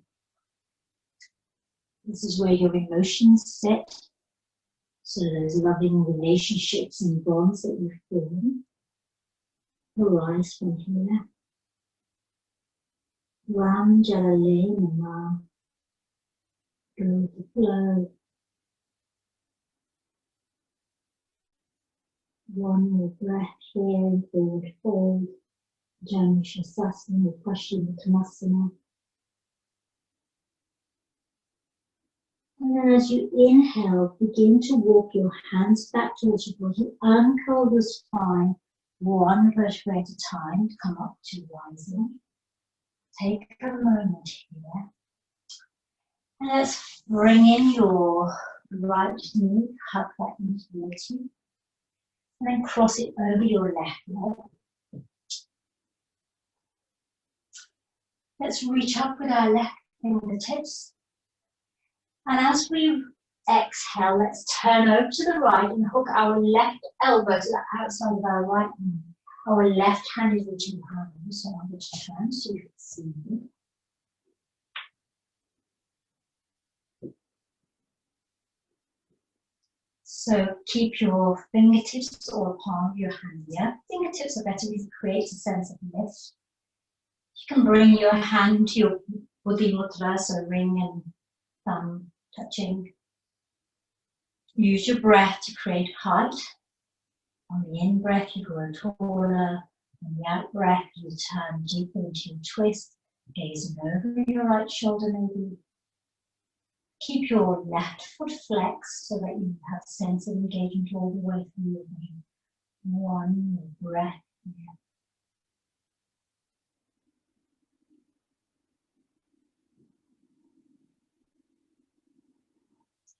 This is where your emotions sit. So those loving relationships and bonds that you've formed arise from here. Vam Jalaya Namaha. Go with the flow. One more breath here, forward fold. Jala Shasasana, Uttanasana. And then as you inhale, begin to walk your hands back towards your body. Uncurl your spine one vertebra at a time to come up to rising. Take a moment here. And let's bring in your right knee, hug that into the knee. And then cross it over your left leg. Let's reach up with our left fingertips. And as we exhale, let's turn over to the right and hook our left elbow to the outside of our right knee. Our left hand is reaching behind, so I'm going to turn so you can see me. So keep your fingertips or palm of your hand here. Fingertips are better because it creates a sense of lift. You can bring your hand to your Buddhi Mudra, so ring and thumb touching. Use your breath to create height. On the in-breath, you grow taller. On the out-breath, you turn deeper into your twist, gazing over your right shoulder maybe. Keep your left foot flexed so that you have a sense of engagement all the way through your body. One more breath here.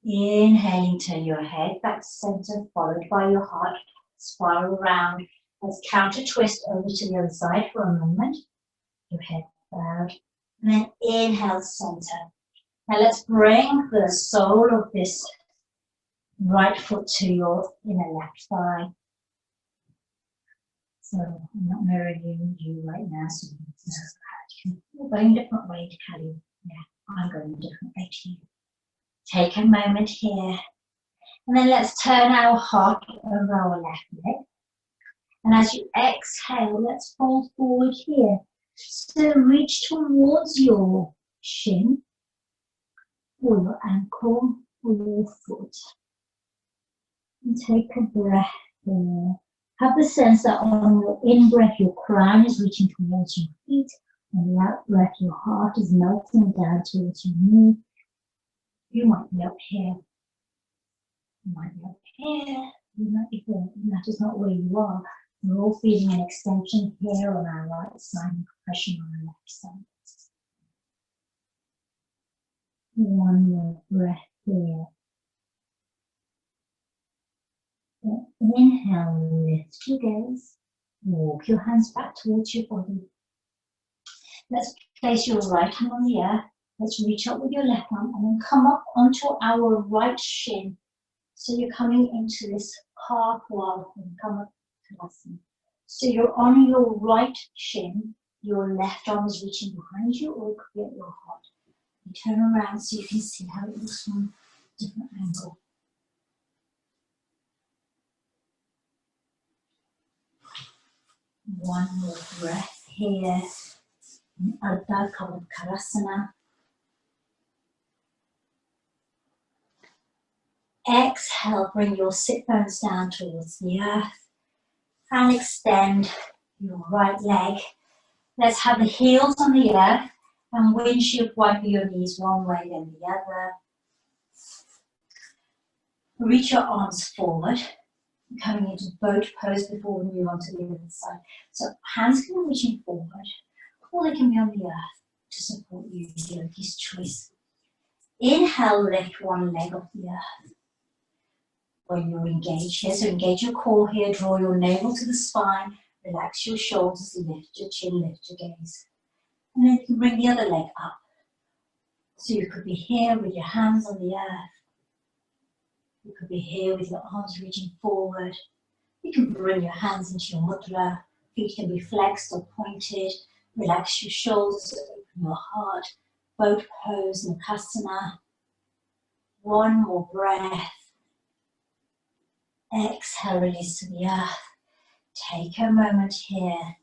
Inhaling, turn your head back to center, followed by your heart. Spiral around. Let's counter twist over to the other side for a moment. Your head bowed. And then inhale, center. Now let's bring the sole of this right foot to your inner left thigh. So I'm not mirroring you right now, so you're going a different way to Kali. Yeah, I'm going a different way to you. Take a moment here. And then let's turn our heart over our left leg. And as you exhale, let's fold forward here. So reach towards your shin, or your ankle, or your foot. And take a breath here. Have the sense that on your in-breath, your crown is reaching towards your feet. On the out-breath, your heart is melting down towards your knee. You might be up here. You might be up here. You might be here. That is not where you are. We're all feeling an extension here on our right side and compression on our left side. One more breath here. Inhale, lift your gaze. Walk your hands back towards your body. Let's place your right hand on the earth. Let's reach up with your left arm and then come up onto our right shin. So you're coming into this half wall and come up to Swadhisthana. So you're on your right shin, your left arm is reaching behind you, or it could be at your heart. You turn around so you can see how it looks from a different angle. One more breath here. Ardha Karasana. Exhale, bring your sit bones down towards the earth and extend your right leg. Let's have the heels on the earth and windshield wipe your knees one way then the other. Reach your arms forward, coming into boat pose before we move on to the other side. So hands can be reaching forward, or they can be on the earth to support you, yogi's choice. Inhale, lift one leg off the earth. When you engage here, so engage your core here, draw your navel to the spine, relax your shoulders, lift your chin, lift your gaze. And then you can bring the other leg up. So you could be here with your hands on the earth. You could be here with your arms reaching forward. You can bring your hands into your mudra. Feet can be flexed or pointed. Relax your shoulders, open your heart. Boat pose and Nakasana. One more breath. Exhale, release to the earth. Take a moment here.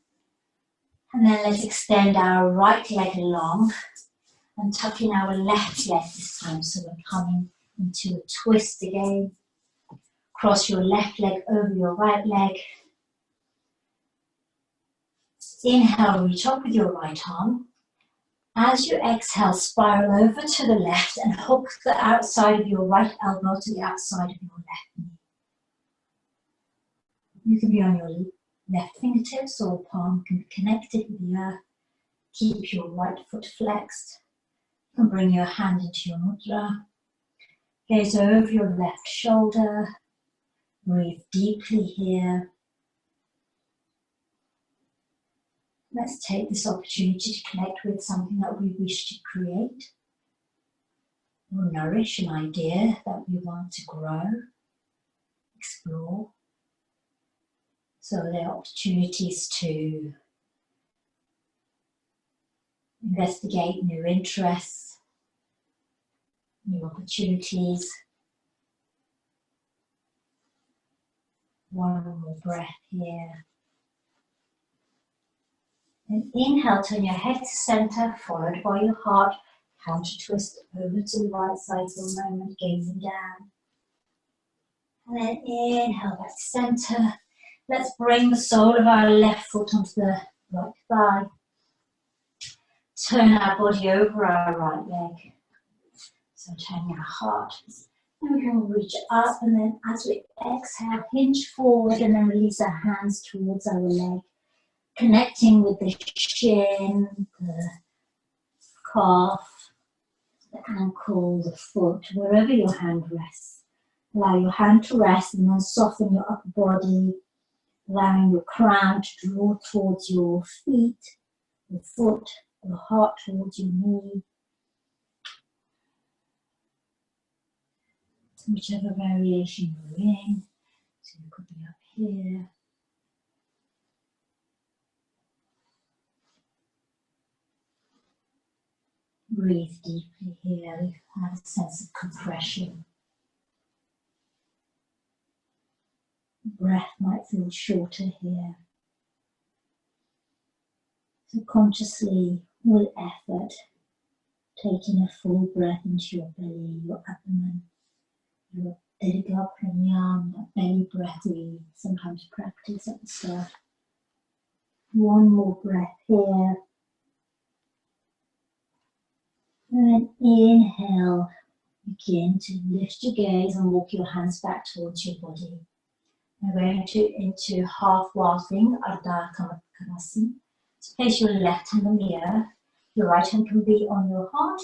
And then let's extend our right leg long and tuck in our left leg this time. So we're coming into a twist again. Cross your left leg over your right leg. Inhale, reach up with your right arm. As you exhale, spiral over to the left and hook the outside of your right elbow to the outside of your left knee. You can be on your left fingertips or palm can be connected with the earth. Keep your right foot flexed. You can bring your hand into your mudra. Gaze over your left shoulder. Breathe deeply here. Let's take this opportunity to connect with something that we wish to create or nourish, an idea that we want to grow, explore. So there are opportunities to investigate new interests, new opportunities. One more breath here. And inhale, turn your head to center, followed by your heart. Counter twist over to the right side for a moment, gazing down. And then inhale back to center. Let's bring the sole of our left foot onto the right thigh. Turn our body over our right leg. So turn our heart. And we can reach up, and then as we exhale, hinge forward and then release our hands towards our leg. Connecting with the shin, the calf, the ankle, the foot, wherever your hand rests. Allow your hand to rest and then soften your upper body, allowing your crown to draw towards your feet, your foot, your heart towards your knee. Whichever variation you're in, so you could be up here. Breathe deeply here, have a sense of compression. Breath might feel shorter here. So consciously, with effort, taking a full breath into your belly, your abdomen, your tidal, pranayama, that belly breath we sometimes practice at the start. One more breath here. And then inhale, begin to lift your gaze and walk your hands back towards your body. We're going into half wild thing, Ardha Kamakasana. So place your left hand on the earth. Your right hand can be on your heart.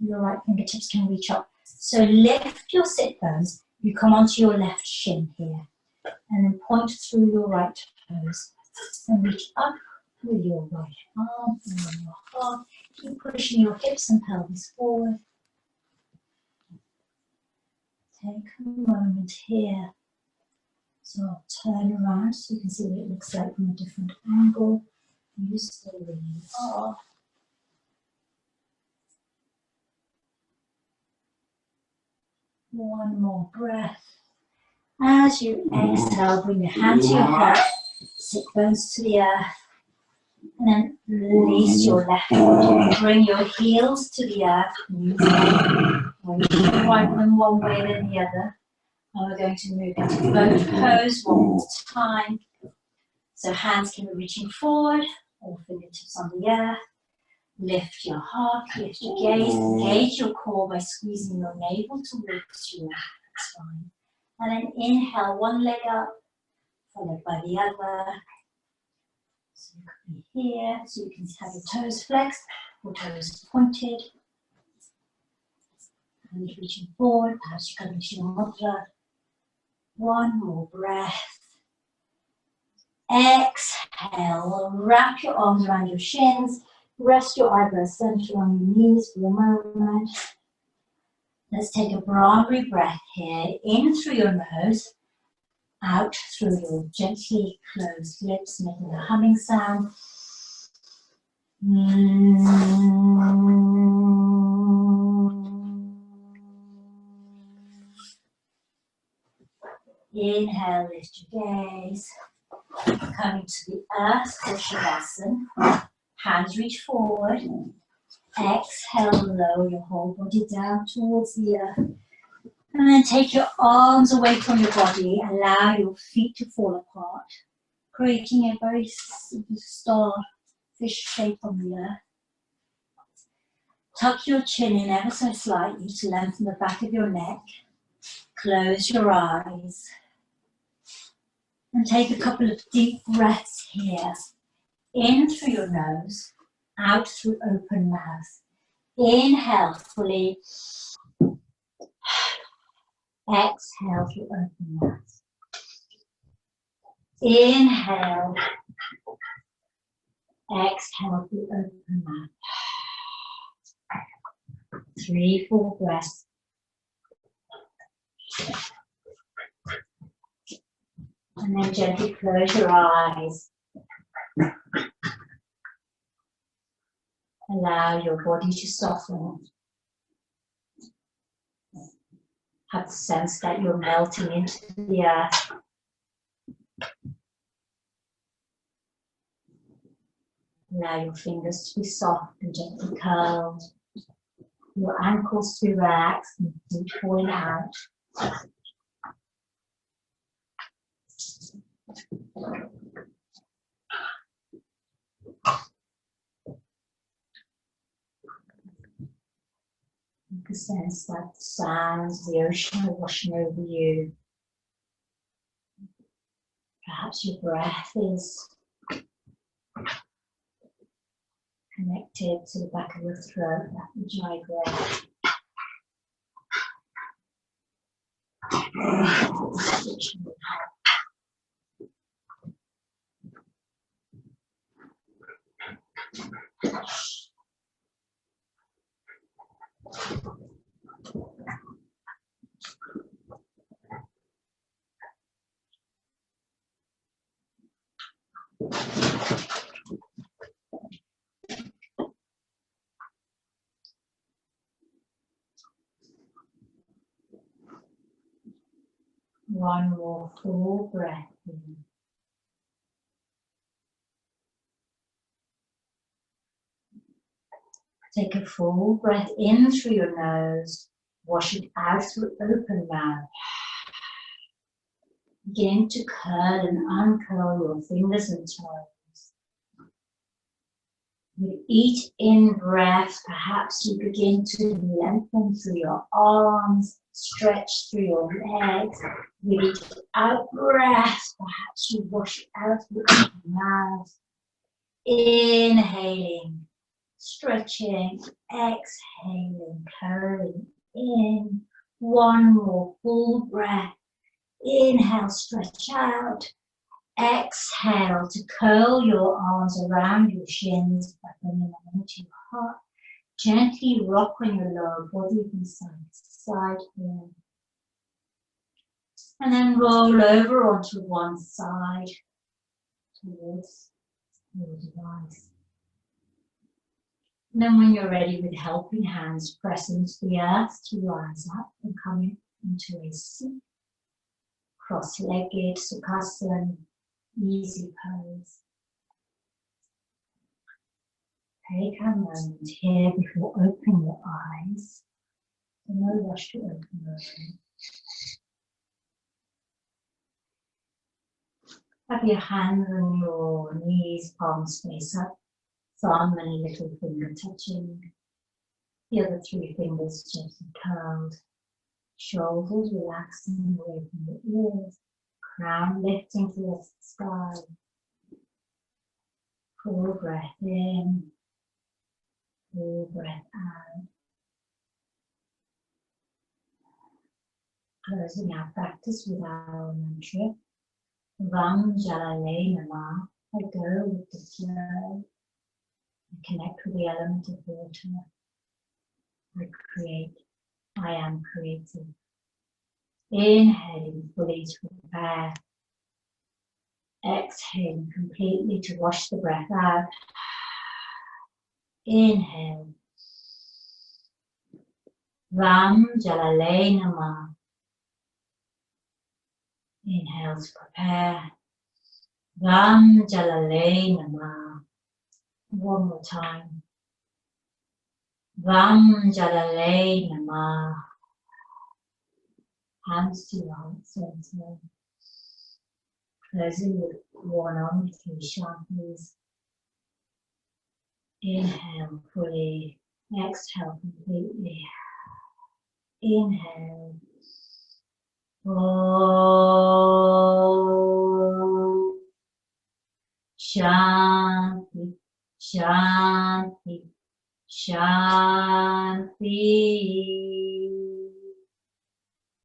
Your right fingertips can reach up. So lift your sit bones. You come onto your left shin here. And then point through your right toes. And reach up with your right arm and on your heart. Keep pushing your hips and pelvis forward. Take a moment here. So I'll turn around so you can see what it looks like from a different angle. You stay where you are. One more breath. As you exhale, bring your hand to your heart, sit bones to the earth, and then release your left foot. Bring your heels to the earth. You can wipe them one way then the other. And we're going to move into boat pose one more time. So hands can be reaching forward, or fingertips on the earth. Lift your heart, lift your gaze, engage your core by squeezing your navel towards your spine. And then inhale, one leg up, followed by the other. So you could be here, so you can have your toes flexed, or toes pointed. And reaching forward, perhaps you come into your mudra. One more breath. Exhale, wrap your arms around your shins. Rest your eyebrows center on your knees for a moment. Let's take a primary breath here, in through your nose, out through your gently closed lips, making a humming sound. Inhale, lift your gaze. Coming to the earth for Shavasana. Hands reach forward. Exhale, lower your whole body down towards the earth. And then take your arms away from your body. Allow your feet to fall apart, creating a very simple starfish shape on the earth. Tuck your chin in ever so slightly to lengthen the back of your neck. Close your eyes. And take a couple of deep breaths here. In through your nose, out through open mouth. Inhale fully. Exhale through open mouth. Inhale. Exhale through open mouth. 3 full breaths. And then gently close your eyes. Allow your body to soften. Have the sense that you're melting into the earth. Allow your fingers to be soft and gently curled. Your ankles to be relaxed and feet falling out. Make a sense that the sounds of the ocean are washing over you. Perhaps your breath is connected to the back of your throat, that Ujjayi breath. One more full breath in. Take a full breath in through your nose. Wash it out through open mouth. Begin to curl and uncurl your fingers and toes. With each in-breath, perhaps you begin to lengthen through your arms, stretch through your legs. With each out-breath, perhaps you wash it out through your mouth. Inhaling, stretching, exhaling, curling in. One more full breath. Inhale, stretch out. Exhale to curl your arms around your shins, bringing them into your heart. Gently rocking your lower body from side to side here. And then roll over onto one side towards your device. And then when you're ready with helping hands, press into the earth to rise up and come into a seat. Cross-legged, Sukhasana. Easy pose. Take a moment here before opening your eyes. No rush to open them. Have your hands on your knees, palms face up, thumb and little finger touching. The other 3 fingers gently curled. Shoulders relaxing away from the ears. Crown lifting towards the sky. Full breath in. Full breath out. Closing our practice with our mantra. Vam Jalaya Namaha. I go with the flow. I connect with the element of water. I create. I am creative. Inhaling fully to prepare. Exhaling completely to wash the breath out. Inhale. Vam Jalaya Namaha. Inhale to prepare. Vam Jalaya Namaha. One more time. Vam Jalaya Namaha. Hands to your heart center. Closing with one arm if you sharpens. Inhale fully. Exhale completely. Inhale. Om Shanti, Shanti, Shanti.